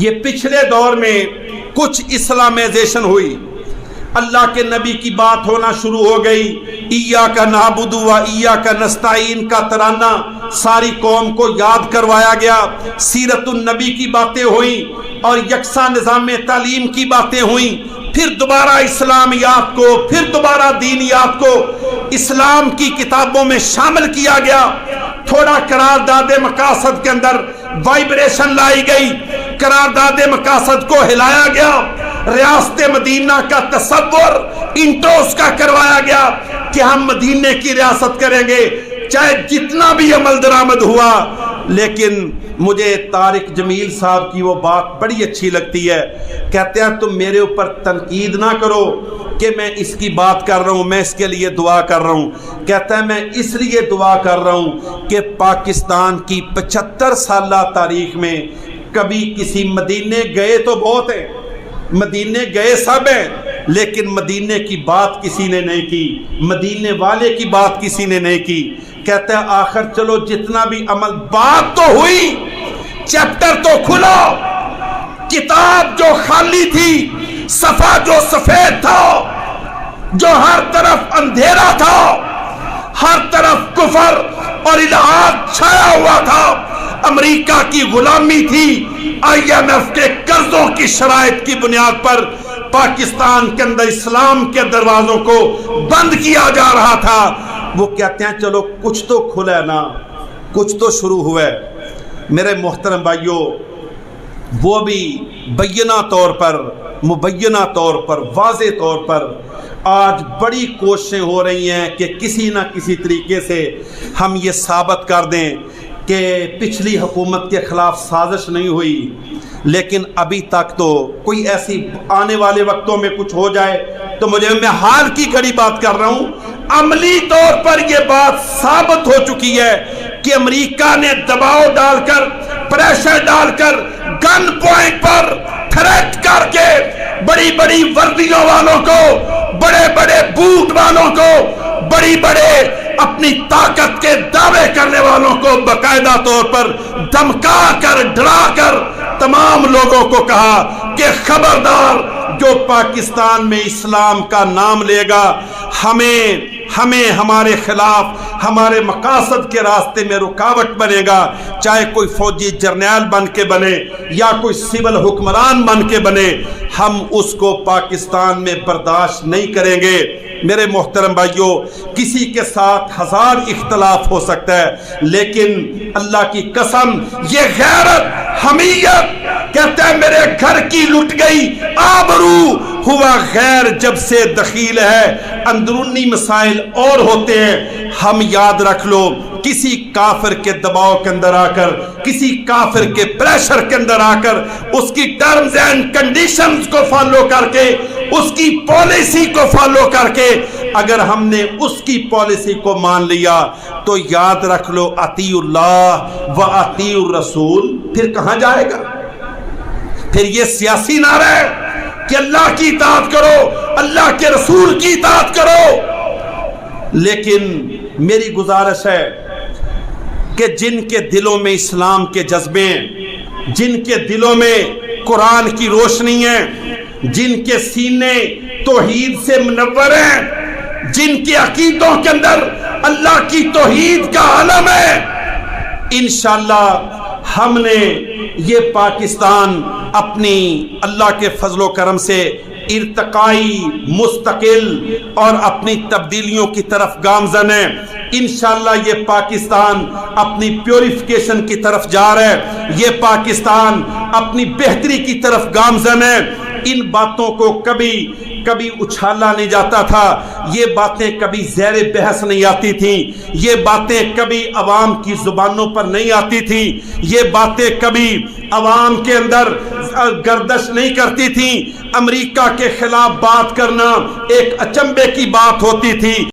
یہ پچھلے دور میں کچھ اسلامائزیشن ہوئی، اللہ کے نبی کی بات ہونا شروع ہو گئی، ایاک نعبد و ایاک نستعین کا ترانہ ساری قوم کو یاد کروایا گیا، سیرت النبی کی باتیں ہوئیں اور یکساں نظام تعلیم کی باتیں ہوئیں، پھر دوبارہ اسلامیات کو، پھر دوبارہ دینیات کو اسلام کی کتابوں میں شامل کیا گیا، تھوڑا قرارداد مقاصد کے اندر وائبریشن لائی گئی، قرارداد مقاصد کو ہلایا گیا، ریاست مدینہ کا تصور انٹروس کا کروایا گیا کہ ہم مدینے کی ریاست کریں گے چاہے جتنا بھی عمل درآمد ہوا۔ لیکن مجھے طارق جمیل صاحب کی وہ بات بڑی اچھی لگتی ہے، کہتے ہیں تم میرے اوپر تنقید نہ کرو کہ میں اس کی بات کر رہا ہوں، میں اس کے لیے دعا کر رہا ہوں، کہتا ہے میں اس لیے دعا کر رہا ہوں کہ پاکستان کی 75 سالہ تاریخ میں کبھی کسی مدینے گئے تو بہت ہیں، مدینے گئے سب ہیں، لیکن مدینے کی بات کسی نے نہیں کی، مدینے والے کی بات کسی نے نہیں کی۔ کہتا ہے آخر چلو جتنا بھی عمل، بات تو ہوئی، چیپٹر تو کھلو، کتاب جو خالی تھی، صفحہ جو سفید تھا، جو ہر طرف اندھیرا تھا، ہر طرف کفر اور الحاد چھایا ہوا تھا، امریکہ کی غلامی تھی، IMF کے قرضوں کی شرائط کی بنیاد پر پاکستان کے اندر اسلام کے دروازوں کو بند کیا جا رہا تھا، وہ کہتے ہیں چلو کچھ تو کھلا ہے نا، کچھ تو شروع ہوا ہے۔ میرے محترم بھائیوں، وہ بھی بینہ طور پر، مبینہ طور پر، واضح طور پر آج بڑی کوششیں ہو رہی ہیں کہ کسی نہ کسی طریقے سے ہم یہ ثابت کر دیں کہ پچھلی حکومت کے خلاف سازش نہیں ہوئی، لیکن ابھی تک تو کوئی ایسی آنے والے وقتوں میں کچھ ہو جائے تو میں حال کی گھڑی بات کر رہا ہوں، عملی طور پر یہ بات ثابت ہو چکی ہے کہ امریکہ نے دباؤ ڈال کر، پریشر ڈال کر، گن پوائنٹ پر تھریٹ کر کے بڑی بڑی وردیوں والوں کو، بڑے بڑے بوٹ والوں کو، بڑی بڑے اپنی طاقت کے دعوے کرنے والوں کو باقاعدہ طور پر دھمکا کر، ڈرا کر تمام لوگوں کو کہا کہ خبردار جو پاکستان میں اسلام کا نام لے گا، ہمیں ہمارے خلاف، ہمارے مقاصد کے راستے میں رکاوٹ بنے گا، چاہے کوئی فوجی جرنیل بن کے بنے یا کوئی سول حکمران بن کے بنے، ہم اس کو پاکستان میں برداشت نہیں کریں گے۔ میرے محترم بھائیوں، کسی کے ساتھ ہزار اختلاف ہو سکتا ہے، لیکن اللہ کی قسم یہ غیرت، حمیت، کہتا ہے میرے گھر کی لٹ گئی آبرو، ہوا غیر جب سے دخیل ہے، اندرونی مسائل اور ہوتے ہیں۔ ہم یاد رکھ لو، کسی کافر کے دباؤ کے اندر آ کر، کسی کافر کے پریشر کے اندر آ کر، اس کی ٹرمز اینڈ کنڈیشنز کو فالو کر کے، اس کی پالیسی کو فالو کر کے اگر ہم نے اس کی پالیسی کو مان لیا تو یاد رکھ لو اطیع اللہ و اطیع الرسول پھر کہاں جائے گا؟ پھر یہ سیاسی نعرہ ہے کہ اللہ کی اطاعت کرو، اللہ کے رسول کی اطاعت کرو۔ لیکن میری گزارش ہے کہ جن کے دلوں میں اسلام کے جذبے ہیں، جن کے دلوں میں قرآن کی روشنی ہے، جن کے سینے توحید سے منور ہیں، جن کے عقیدوں کے اندر اللہ کی توحید کا علم ہے، انشاءاللہ ہم نے یہ پاکستان اپنی اللہ کے فضل و کرم سے ارتقائی، مستقل اور اپنی تبدیلیوں کی طرف گامزن ہے۔ انشاءاللہ یہ پاکستان اپنی پیوریفیکیشن کی طرف جا رہا ہے، یہ پاکستان اپنی بہتری کی طرف گامزن ہے۔ ان باتوں کو کبھی اچھالا نہیں جاتا تھا، یہ باتیں کبھی زیر بحث نہیں آتی تھیں، یہ باتیں کبھی عوام کی زبانوں پر نہیں آتی تھیں، یہ باتیں کبھی عوام کے اندر گردش نہیں کرتی تھیں۔ امریکہ کے خلاف بات کرنا ایک اچنبے کی بات ہوتی تھی۔